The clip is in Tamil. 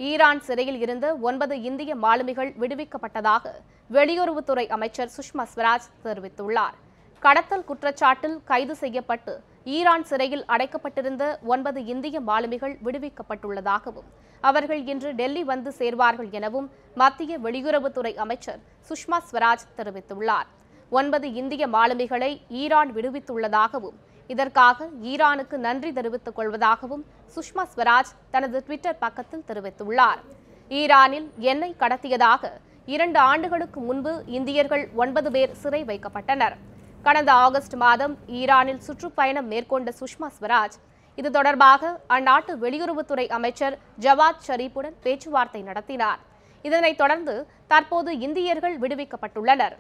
ஈரான் சிறையில் இருந்த 9 இந்திய மாலுமிகள் விடுவிக்கப்பட்டதாக வெளியுறவுத்துறை அமைச்சர் சுஷ்மா ஸ்வராஜ் தெரிவித்துள்ளார். கடத்தல் குற்றச்சாட்டில் கைது செய்யப்பட்டு ஈரான் சிறையில் அடைக்கப்பட்டிருந்த 9 இந்திய மாலுமிகள் விடுவிக்கப்பட்டுள்ளதாகவும் அவர்கள் இன்று டெல்லி வந்து சேர்வார்கள் எனவும் மத்திய வெளியுறவுத்துறை அமைச்சர் சுஷ்மா ஸ்வராஜ் தெரிவித்துள்ளார். 9 இந்திய மாலுமிகளை ஈரான் விடுவித்துள்ளதாகவும் இதற்காக ஈரானுக்கு நன்றி தெரிவித்துக் கொள்வதாகவும் சுஷ்மா ஸ்வராஜ் தனது ட்விட்டர் பக்கத்தில் தெரிவித்துள்ளார். ஈரானில் எண்ணெய் கடத்தியதாக 2 ஆண்டுகளுக்கு முன்பு இந்தியர்கள் 9 பேர் சிறை வைக்கப்பட்டனர். கடந்த ஆகஸ்ட் மாதம் ஈரானில் சுற்றுப்பயணம் மேற்கொண்ட சுஷ்மா ஸ்வராஜ் இது தொடர்பாக அந்நாட்டு வெளியுறவுத்துறை அமைச்சர் ஜவாத் ஷரீப்புடன் பேச்சுவார்த்தை நடத்தினார். இதனைத் தொடர்ந்து தற்போது இந்தியர்கள் விடுவிக்கப்பட்டுள்ளனர்.